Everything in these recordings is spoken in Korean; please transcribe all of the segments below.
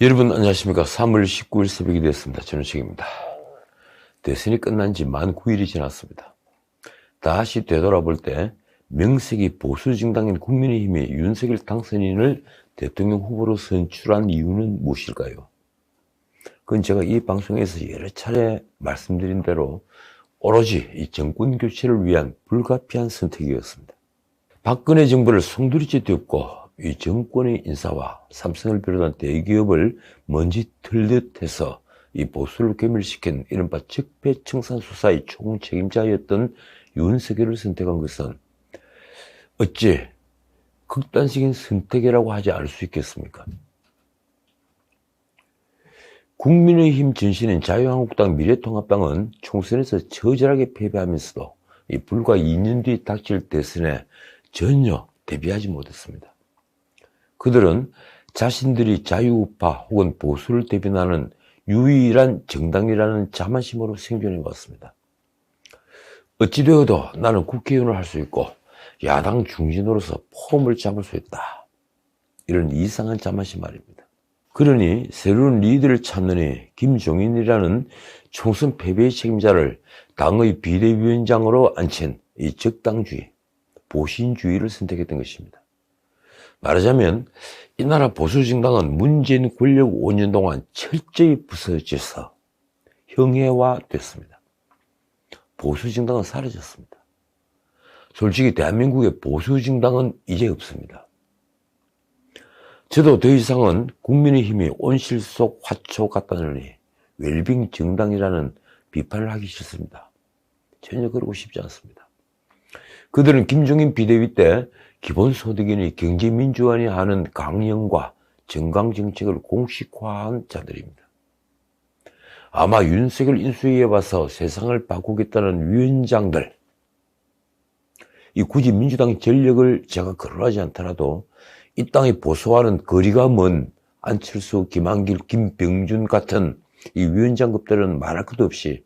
여러분 안녕하십니까. 3월 19일 새벽이 되었습니다. 저는 책입니다. 대선이 끝난 지 만 9일이 지났습니다. 다시 되돌아볼 때 명색이 보수정당인 국민의힘이 윤석열 당선인을 대통령 후보로 선출한 이유는 무엇일까요? 그건 제가 이 방송에서 여러 차례 말씀드린 대로 오로지 이 정권 교체를 위한 불가피한 선택이었습니다. 박근혜 정부를 송두리째 덮고 이 정권의 인사와 삼성을 비롯한 대기업을 먼지 틀듯 해서 이 보수를 괴멸시킨 이른바 적폐청산 수사의 총책임자였던 윤석열을 선택한 것은 어찌 극단적인 선택이라고 하지 않을 수 있겠습니까? 국민의힘 전신인 자유한국당 미래통합당은 총선에서 처절하게 패배하면서도 이 불과 2년 뒤 닥칠 대선에 전혀 대비하지 못했습니다. 그들은 자신들이 자유우파 혹은 보수를 대변하는 유일한 정당이라는 자만심으로 생존해 왔습니다. 어찌되어도 나는 국회의원을 할 수 있고 야당 중진으로서 폼을 잡을 수 있다. 이런 이상한 자만심 말입니다. 그러니 새로운 리더를 찾느니 김종인이라는 총선 패배의 책임자를 당의 비대위원장으로 앉힌 이 적당주의, 보신주의를 선택했던 것입니다. 말하자면 이 나라 보수정당은 문재인 권력 5년 동안 철저히 부서져서 형해화됐습니다. 보수정당은 사라졌습니다. 솔직히 대한민국의 보수정당은 이제 없습니다. 저도 더 이상은 국민의힘이 온실 속 화초 같다느니 웰빙 정당이라는 비판을 하기 싫습니다. 전혀 그러고 싶지 않습니다. 그들은 김종인 비대위 때 기본소득이니 경제민주화니 하는 강령과 정강정책을 공식화한 자들입니다. 아마 윤석열 인수위에 와서 세상을 바꾸겠다는 위원장들, 이 굳이 민주당 전력을 제가 거론하지 않더라도 이 땅의 보수와는 거리가 먼 안철수, 김한길, 김병준 같은 이 위원장급들은 말할 것도 없이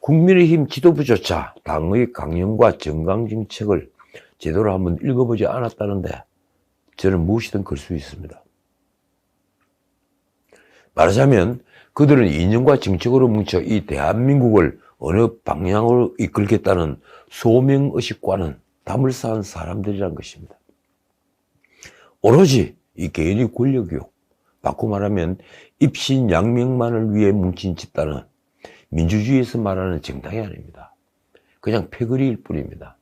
국민의힘 지도부조차 당의 강령과 정강정책을 제대로 한번 읽어보지 않았다는데 저는 무엇이든 걸 수 있습니다. 말하자면 그들은 이념과 정책으로 뭉쳐 이 대한민국을 어느 방향으로 이끌겠다는 소명의식과는 담을 쌓은 사람들이란 것입니다. 오로지 이 개인의 권력욕, 바꿔 말하면 입신양명만을 위해 뭉친 집단은 민주주의에서 말하는 정당이 아닙니다. 그냥 패거리일 뿐입니다.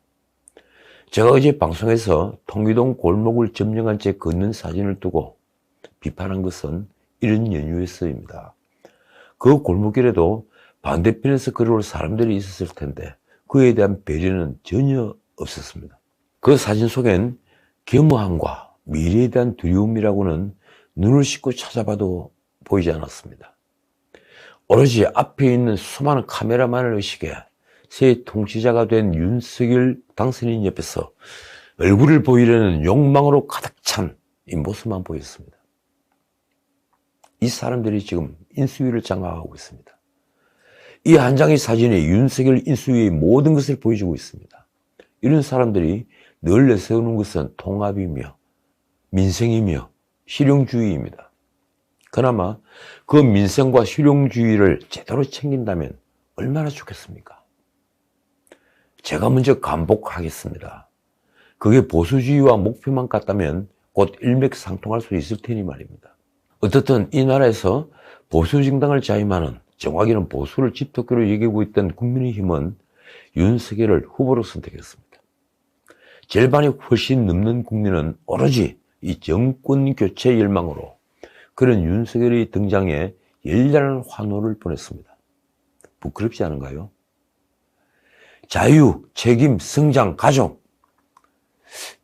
제가 어제 방송에서 통기동 골목을 점령한 채 걷는 사진을 두고 비판한 것은 이런 연유에서입니다. 그 골목길에도 반대편에서 걸어올 사람들이 있었을 텐데 그에 대한 배려는 전혀 없었습니다. 그 사진 속엔 겸허함과 미래에 대한 두려움이라고는 눈을 씻고 찾아봐도 보이지 않았습니다. 오로지 앞에 있는 수많은 카메라만을 의식해 새 통치자가 된 윤석열 당선인 옆에서 얼굴을 보이려는 욕망으로 가득 찬 이 모습만 보였습니다. 이 사람들이 지금 인수위를 장악하고 있습니다. 이 한 장의 사진이 윤석열 인수위의 모든 것을 보여주고 있습니다. 이런 사람들이 늘 내세우는 것은 통합이며 민생이며 실용주의입니다. 그나마 그 민생과 실용주의를 제대로 챙긴다면 얼마나 좋겠습니까? 제가 먼저 감복하겠습니다. 그게 보수주의와 목표만 같다면 곧 일맥상통할 수 있을 테니 말입니다. 어떻든 이 나라에서 보수정당을 자임하는, 정확히는 보수를 집토끼로 여기고 있던 국민의힘은 윤석열을 후보로 선택했습니다. 절반이 훨씬 넘는 국민은 오로지 이 정권 교체 열망으로 그런 윤석열의 등장에 열렬한 환호를 보냈습니다. 부끄럽지 않은가요? 자유, 책임, 성장, 가족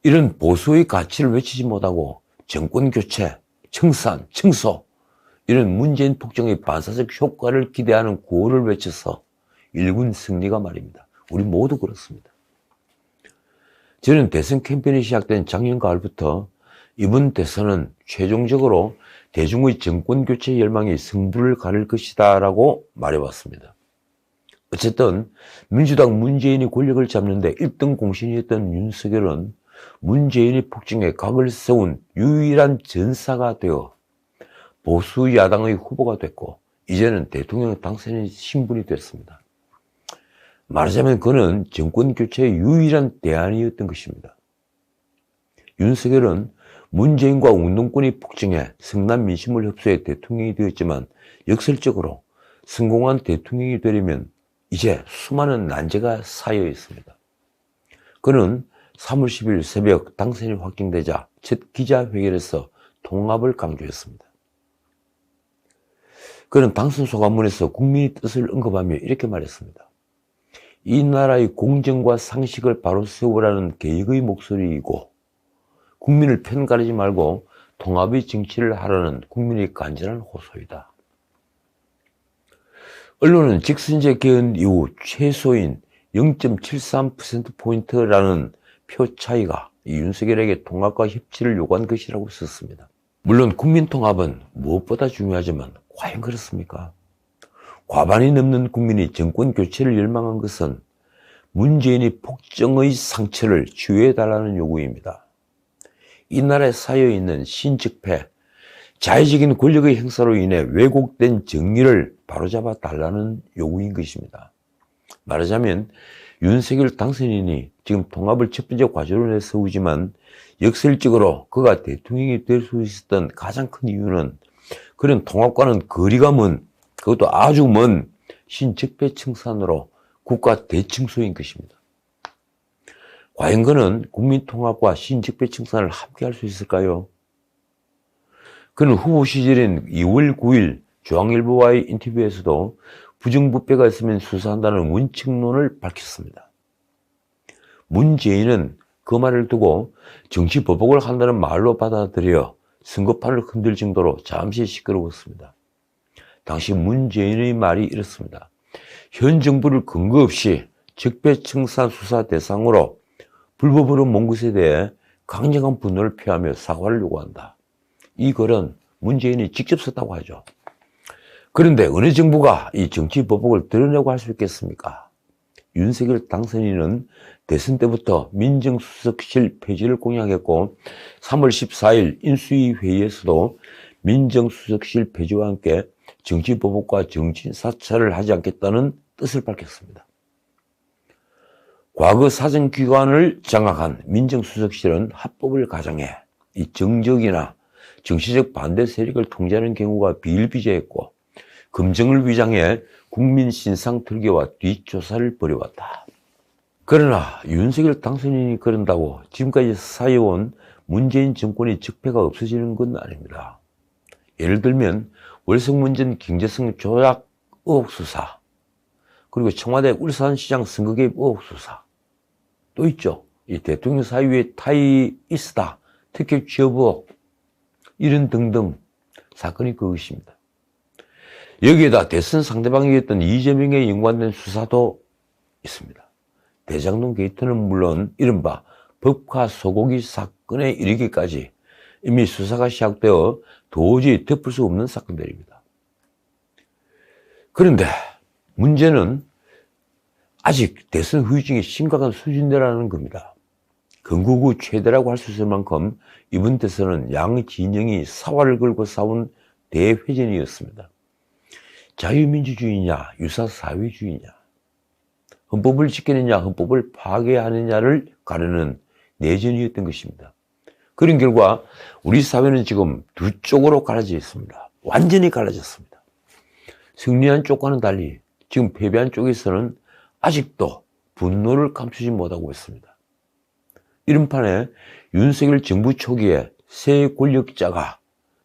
이런 보수의 가치를 외치지 못하고 정권 교체, 청산, 청소 이런 문재인 폭정의 반사적 효과를 기대하는 구호를 외쳐서 일군 승리가 말입니다. 우리 모두 그렇습니다. 저는 대선 캠페인이 시작된 작년 가을부터 이번 대선은 최종적으로 대중의 정권 교체 열망이 승부를 가릴 것이다 라고 말해왔습니다. 어쨌든 민주당 문재인이 권력을 잡는데 1등 공신이었던 윤석열은 문재인이 폭정에 각을 세운 유일한 전사가 되어 보수 야당의 후보가 됐고 이제는 대통령 당선인 신분이 됐습니다. 말하자면 그는 정권 교체의 유일한 대안이었던 것입니다. 윤석열은 문재인과 운동권이 폭증해 성남 민심을 흡수해 대통령이 되었지만 역설적으로 성공한 대통령이 되려면 이제 수많은 난제가 쌓여 있습니다. 그는 3월 10일 새벽 당선이 확정되자 첫 기자회견에서 통합을 강조했습니다. 그는 당선 소감문에서 국민의 뜻을 언급하며 이렇게 말했습니다. 이 나라의 공정과 상식을 바로 세우라는 개혁의 목소리이고 국민을 편가르지 말고 통합의 정치를 하라는 국민의 간절한 호소이다. 언론은 직선제 개헌 이후 최소인 0.73%포인트라는 표 차이가 윤석열에게 통합과 협치를 요구한 것이라고 썼습니다. 물론 국민통합은 무엇보다 중요하지만 과연 그렇습니까? 과반이 넘는 국민이 정권 교체를 열망한 것은 문재인이 폭정의 상처를 치유해달라는 요구입니다. 이 나라에 쌓여있는 신적폐, 자의적인 권력의 행사로 인해 왜곡된 정의를 바로잡아 달라는 요구인 것입니다. 말하자면 윤석열 당선인이 지금 통합을 첫 번째 과제로 내세우지만 역설적으로 그가 대통령이 될 수 있었던 가장 큰 이유는 그런 통합과는 거리가 먼, 그것도 아주 먼 신적폐 청산으로 국가 대청소인 것입니다. 과연 그는 국민통합과 신적폐 청산을 함께 할 수 있을까요? 그는 후보 시절인 2월 9일 중앙일보와의 인터뷰에서도 부정부패가 있으면 수사한다는 원칙론을 밝혔습니다. 문재인은 그 말을 두고 정치보복을 한다는 말로 받아들여 선거판을 흔들 정도로 잠시 시끄러웠습니다. 당시 문재인의 말이 이렇습니다. 현 정부를 근거 없이 적폐청산 수사 대상으로 불법으로 몬 것에 대해 강력한 분노를 표하며 사과를 요구한다. 이 글은 문재인이 직접 썼다고 하죠. 그런데 어느 정부가 이 정치 보복을 드러내고 할 수 있겠습니까? 윤석열 당선인은 대선 때부터 민정수석실 폐지를 공약했고 3월 14일 인수위 회의에서도 민정수석실 폐지와 함께 정치 보복과 정치 사찰을 하지 않겠다는 뜻을 밝혔습니다. 과거 사정기관을 장악한 민정수석실은 합법을 가정해 이 정적이나 정치적 반대 세력을 통제하는 경우가 비일비재했고 검증을 위장해 국민 신상 틀기와 뒷조사를 벌여왔다. 그러나 윤석열 당선인이 그런다고 지금까지 쌓여온 문재인 정권의 적폐가 없어지는 건 아닙니다. 예를 들면 월성문전 경제성 조작 의혹 수사, 그리고 청와대 울산시장 선거 개입 의혹 수사 또 있죠. 이 대통령 사유에 타이 있으다, 특혜 취업 의혹, 이런 등등 사건이 그것입니다. 여기에다 대선 상대방이었던 이재명에 연관된 수사도 있습니다. 대장동 게이트는 물론 이른바 법화 소고기 사건에 이르기까지 이미 수사가 시작되어 도저히 덮을 수 없는 사건들입니다. 그런데 문제는 아직 대선 후유증이 심각한 수준이라는 겁니다. 건국후 최대라고 할 수 있을 만큼 이번 대선은 양 진영이 사활을 걸고 싸운 대회전이었습니다. 자유민주주의냐 유사사회주의냐, 헌법을 지키느냐 헌법을 파괴하느냐를 가르는 내전이었던 것입니다. 그런 결과 우리 사회는 지금 두 쪽으로 갈라져 있습니다. 완전히 갈라졌습니다. 승리한 쪽과는 달리 지금 패배한 쪽에서는 아직도 분노를 감추지 못하고 있습니다. 이런 판에 윤석열 정부 초기에 새 권력자가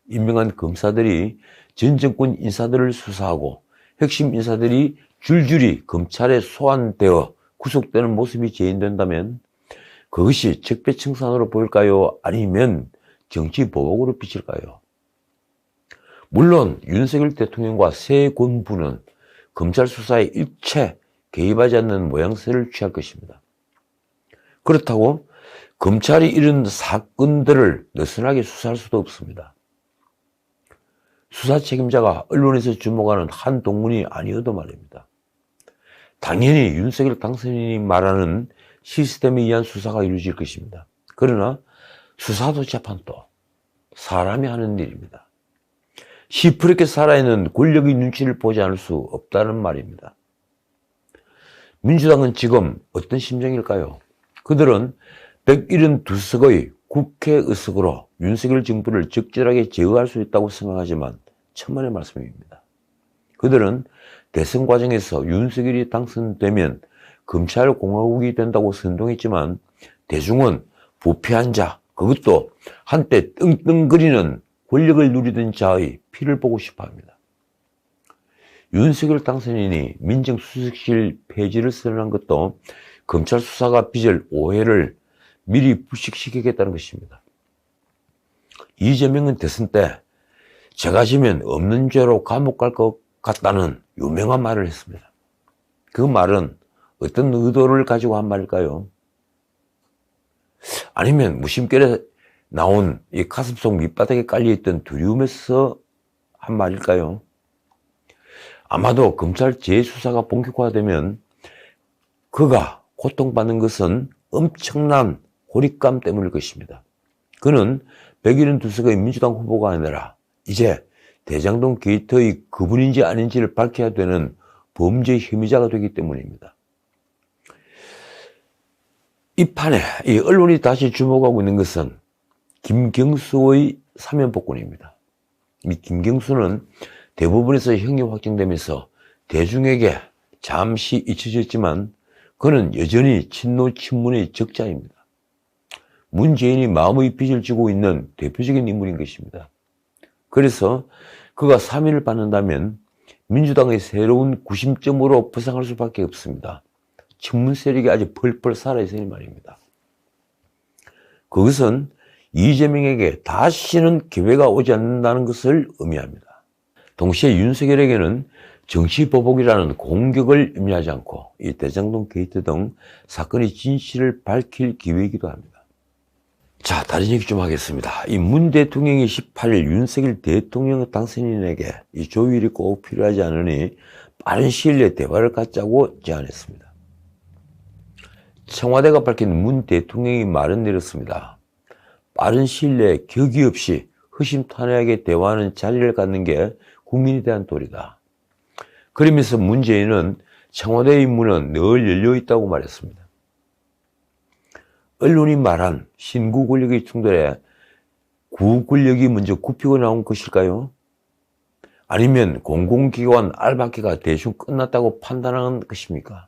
임명한 검사들이 전 정권 인사들을 수사하고 핵심 인사들이 줄줄이 검찰에 소환되어 구속되는 모습이 재현된다면 그것이 적폐청산으로 보일까요? 아니면 정치 보복으로 비칠까요? 물론 윤석열 대통령과 새 군부는 검찰 수사에 일체 개입하지 않는 모양새를 취할 것입니다. 그렇다고 검찰이 이런 사건들을 느슨하게 수사할 수도 없습니다. 수사 책임자가 언론에서 주목하는 한 동문이 아니어도 말입니다. 당연히 윤석열 당선인이 말하는 시스템에 의한 수사가 이루어질 것입니다. 그러나 수사도 재판도 사람이 하는 일입니다. 시퍼렇게 살아있는 권력의 눈치를 보지 않을 수 없다는 말입니다. 민주당은 지금 어떤 심정일까요? 그들은 172석의 국회 의석으로 윤석열 정부를 적절하게 제어할 수 있다고 생각하지만 천만의 말씀입니다. 그들은 대선 과정에서 윤석열이 당선되면 검찰공화국이 된다고 선동했지만 대중은 부패한 자, 그것도 한때 떵떵거리는 권력을 누리던 자의 피를 보고 싶어합니다. 윤석열 당선인이 민정수석실 폐지를 선언한 것도 검찰 수사가 빚을 오해를 미리 불식시키겠다는 것입니다. 이재명은 대선 때 제가 지면 없는 죄로 감옥 갈 것 같다는 유명한 말을 했습니다. 그 말은 어떤 의도를 가지고 한 말일까요? 아니면 무심결에 나온 이 가슴속 밑바닥에 깔려있던 두려움에서 한 말일까요? 아마도 검찰 재수사가 본격화되면 그가 고통받는 것은 엄청난 고립감 때문일 것입니다. 그는 172석의 민주당 후보가 아니라 이제 대장동 게이트의 그분인지 아닌지를 밝혀야 되는 범죄 혐의자가 되기 때문입니다. 이 판에 이 언론이 다시 주목하고 있는 것은 김경수의 사면복권입니다. 이 김경수는 대법원에서 형이 확정되면서 대중에게 잠시 잊혀졌지만 그는 여전히 친노 친문의 적자입니다. 문재인이 마음의 빚을 지고 있는 대표적인 인물인 것입니다. 그래서 그가 사면을 받는다면 민주당의 새로운 구심점으로 부상할 수밖에 없습니다. 친문 세력이 아주 펄펄 살아있으니 말입니다. 그것은 이재명에게 다시는 기회가 오지 않는다는 것을 의미합니다. 동시에 윤석열에게는 정치보복이라는 공격을 의미하지 않고 이 대장동 게이트 등 사건의 진실을 밝힐 기회이기도 합니다. 자, 다른 얘기 좀 하겠습니다. 이 문 대통령이 18일 윤석열 대통령 당선인에게 이 조율이 꼭 필요하지 않으니 빠른 시일 내에 대화를 갖자고 제안했습니다. 청와대가 밝힌 문 대통령이 말은 내렸습니다. 빠른 시일 내에 격의 없이 허심탄회하게 대화하는 자리를 갖는 게 국민에 대한 도리다. 그러면서 문재인은 청와대의 문은 늘 열려 있다고 말했습니다. 언론이 말한 신구 권력의 충돌에 구 권력이 먼저 굽히고 나온 것일까요? 아니면 공공기관 알박기가 대충 끝났다고 판단하는 것입니까?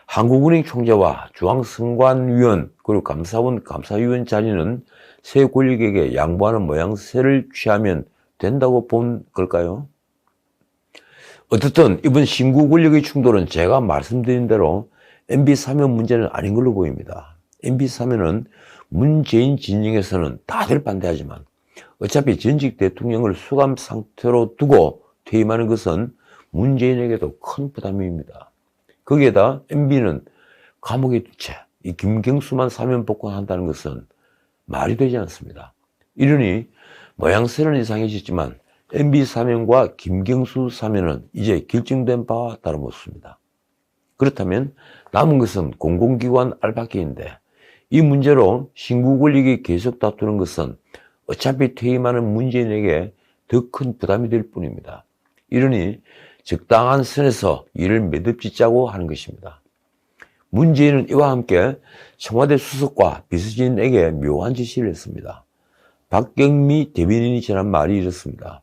한국은행 총재와 중앙선관위원 그리고 감사원 감사위원 자리는 새 권력에게 양보하는 모양새를 취하면 된다고 본 걸까요? 어떻든 이번 신구 권력의 충돌은 제가 말씀드린 대로 MB 사면 문제는 아닌 걸로 보입니다. MB 사면은 문재인 진영에서는 다들 반대하지만 어차피 전직 대통령을 수감 상태로 두고 퇴임하는 것은 문재인에게도 큰 부담입니다. 거기에다 MB는 감옥에 둔 채 이 김경수만 사면 복권한다는 것은 말이 되지 않습니다. 이러니 모양새는 이상해졌지만 MB 사면과 김경수 사면은 이제 결정된 바와 다름없습니다. 그렇다면 남은 것은 공공기관 알박기인데 이 문제로 신구 권력이 계속 다투는 것은 어차피 퇴임하는 문재인에게 더 큰 부담이 될 뿐입니다. 이러니 적당한 선에서 일을 매듭짓자고 하는 것입니다. 문재인은 이와 함께 청와대 수석과 비서진에게 묘한 지시를 했습니다. 박경미 대변인이 전한 말이 이렇습니다.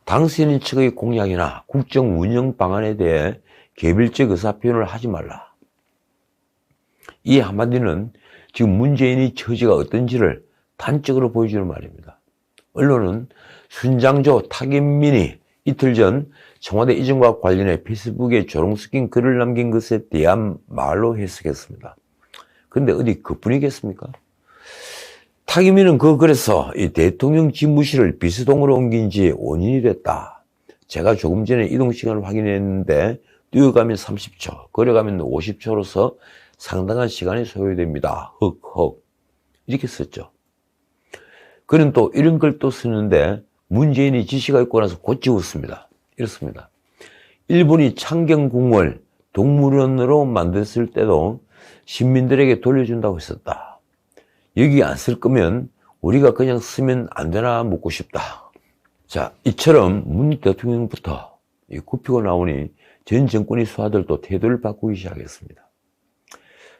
당선인 측의 공약이나 국정 운영 방안에 대해 개별적 의사표현을 하지 말라. 이 한마디는 지금 문재인의 처지가 어떤지를 단적으로 보여주는 말입니다. 언론은 순장조 타김민이 이틀 전 청와대 이전과 관련해 페이스북에 조롱 섞인 글을 남긴 것에 대한 말로 해석했습니다. 그런데 어디 그뿐이겠습니까? 타김민은 그 글에서 이 대통령 집무실을 비서동으로 옮긴 지 5년이 됐다. 제가 조금 전에 이동 시간을 확인했는데 뛰어가면 30초, 걸어가면 50초로서 상당한 시간이 소요됩니다. 헉헉. 이렇게 썼죠. 그는 또 이런 걸 또 쓰는데 문재인이 지시가 있고 나서 곧 지웠습니다. 이렇습니다. 일본이 창경궁을 동물원으로 만들었을 때도 시민들에게 돌려준다고 했었다. 여기 안 쓸 거면 우리가 그냥 쓰면 안 되나 묻고 싶다. 자, 이처럼 문 대통령부터 굽히고 나오니 전 정권의 수하들도 태도를 바꾸기 시작했습니다.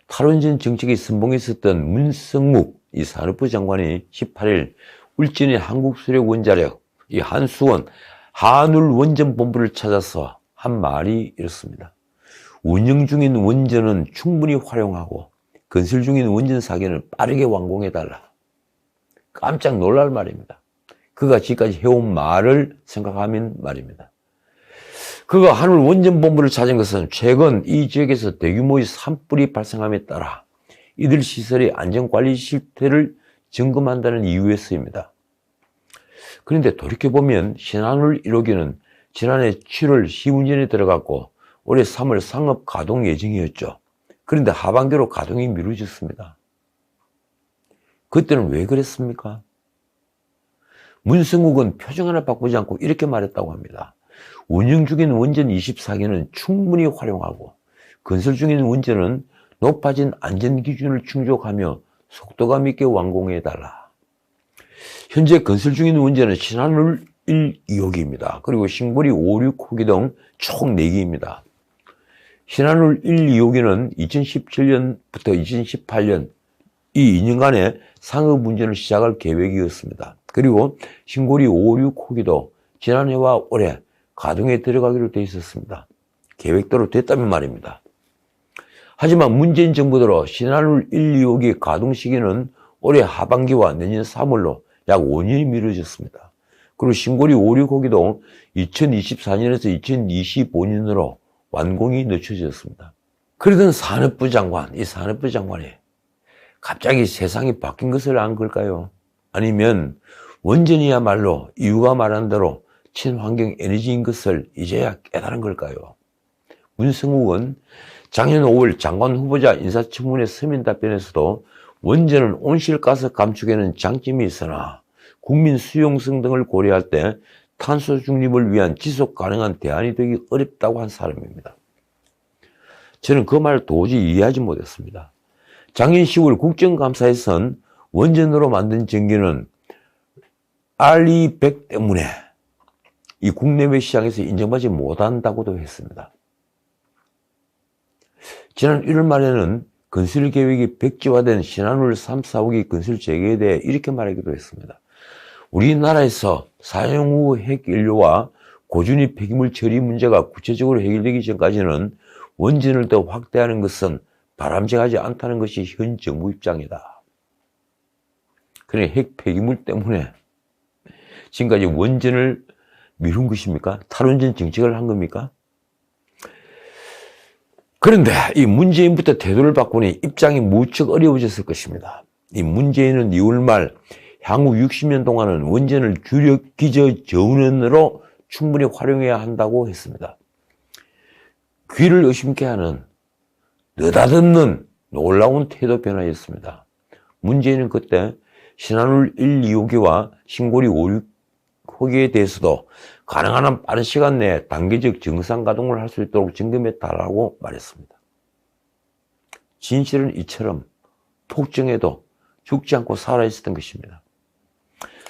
탈원전 정책이 선봉했었던 문성묵 이 산업부 장관이 18일 울진의 한국수력원자력 이 한수원 한울원전본부를 찾아서 한 말이 이렇습니다. 운영 중인 원전은 충분히 활용하고 건설 중인 원전 사기는 빠르게 완공해달라. 깜짝 놀랄 말입니다. 그가 지금까지 해온 말을 생각하면 말입니다. 그가 한울원전본부를 찾은 것은 최근 이 지역에서 대규모의 산불이 발생함에 따라 이들 시설의 안전관리 실태를 점검한다는 이유에서입니다. 그런데 돌이켜보면 신한울 1호기는 지난해 7월 시운전에 들어갔고 올해 3월 상업 가동 예정이었죠. 그런데 하반기로 가동이 미뤄졌습니다. 그때는 왜 그랬습니까? 문성국은 표정 하나 바꾸지 않고 이렇게 말했다고 합니다. 운영 중인 원전 24기는 충분히 활용하고 건설 중인 원전은 높아진 안전기준을 충족하며 속도감 있게 완공해달라. 현재 건설 중인 원전은 신한울 1, 2호기입니다. 그리고 신고리 5, 6호기 등 총 4기입니다. 신한울 1, 2호기는 2017년부터 2018년 이 2년간의 상업 운전을 시작할 계획이었습니다. 그리고 신고리 5, 6호기도 지난해와 올해 가동에 들어가기로 돼 있었습니다. 계획대로 됐다면 말입니다. 하지만 문재인 정부 들어 신한울 1, 2호기 가동 시기는 올해 하반기와 내년 3월로 약 5년이 미뤄졌습니다. 그리고 신고리 5, 6호기도 2024년에서 2025년으로 완공이 늦춰졌습니다. 그러던 산업부 장관, 이 산업부 장관이 갑자기 세상이 바뀐 것을 안 걸까요? 아니면 원전이야말로 이유가 말한 대로 친환경 에너지인 것을 이제야 깨달은 걸까요? 문성욱은 작년 5월 장관 후보자 인사청문회 서면 답변에서도 원전은 온실가스 감축에는 장점이 있으나 국민 수용성 등을 고려할 때 탄소 중립을 위한 지속 가능한 대안이 되기 어렵다고 한 사람입니다. 저는 그 말을 도저히 이해하지 못했습니다. 작년 10월 국정감사에선 원전으로 만든 전기는 RE100 때문에 이 국내외 시장에서 인정받지 못한다고도 했습니다. 지난 1월 말에는 건설 계획이 백지화된 신한울 3, 4호기 건설 재개에 대해 이렇게 말하기도 했습니다. 우리나라에서 사용 후 핵연료와 고준위 폐기물 처리 문제가 구체적으로 해결되기 전까지는 원전을 더 확대하는 것은 바람직하지 않다는 것이 현 정부 입장이다. 그러니 핵 폐기물 때문에 지금까지 원전을 미룬 것입니까? 탈원전 정책을 한 겁니까? 그런데 이 문재인부터 태도를 바꾸니 입장이 무척 어려워졌을 것입니다. 이 문재인은 2월 말 향후 60년 동안은 원전을 주력 기저 저운원으로 충분히 활용해야 한다고 했습니다. 귀를 의심케 하는 느닷없는 놀라운 태도 변화였습니다. 문재인은 그때 신한울 1, 2호기와 신고리 5, 6호기에 대해서도 가능한 한 빠른 시간 내에 단계적 정상 가동을 할 수 있도록 점검해달라고 말했습니다. 진실은 이처럼 폭정에도 죽지 않고 살아있었던 것입니다.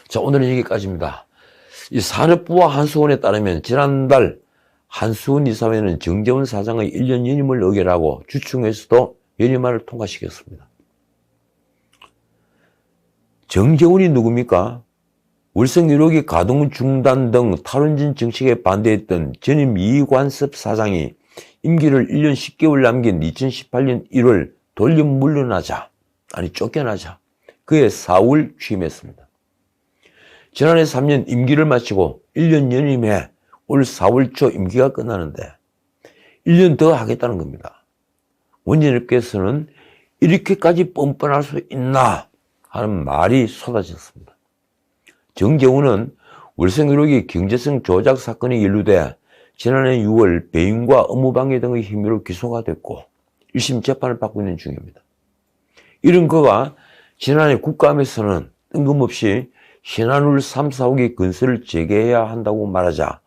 자, 오늘은 여기까지입니다. 이 산업부와 한수원에 따르면 지난달 한수원 이사회는 정재훈 사장의 1년 연임을 의결하고 주총에서도 연임안을 통과시켰습니다. 정재훈이 누굽니까? 월성 1호기 가동 중단 등 탈원전 정책에 반대했던 전임 이관섭 사장이 임기를 1년 10개월 남긴 2018년 1월 돌려 쫓겨나자 그해 4월 취임했습니다. 지난해 3년 임기를 마치고 1년 연임해 올 4월 초 임기가 끝나는데 1년 더 하겠다는 겁니다. 원전업계에서는 이렇게까지 뻔뻔할 수 있나 하는 말이 쏟아졌습니다. 정재훈은 월성 1호기 경제성 조작 사건이 연루돼 지난해 6월 배임과 업무방해 등의 혐의로 기소가 됐고 1심 재판을 받고 있는 중입니다. 이런 그가 지난해 국감에서는 뜬금없이 신한울 3, 4호기 건설을 재개해야 한다고 말하자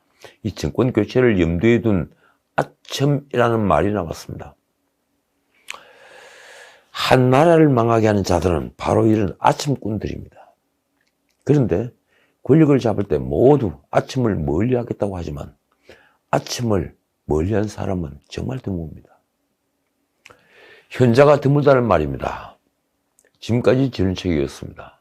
이 정권 교체를 염두에 둔 아첨이라는 말이 나왔습니다. 한 나라를 망하게 하는 자들은 바로 이런 아첨꾼들입니다. 그런데 권력을 잡을 때 모두 아침을 멀리 하겠다고 하지만 아침을 멀리한 사람은 정말 드뭅니다. 현자가 드물다는 말입니다. 지금까지 지른책이었습니다.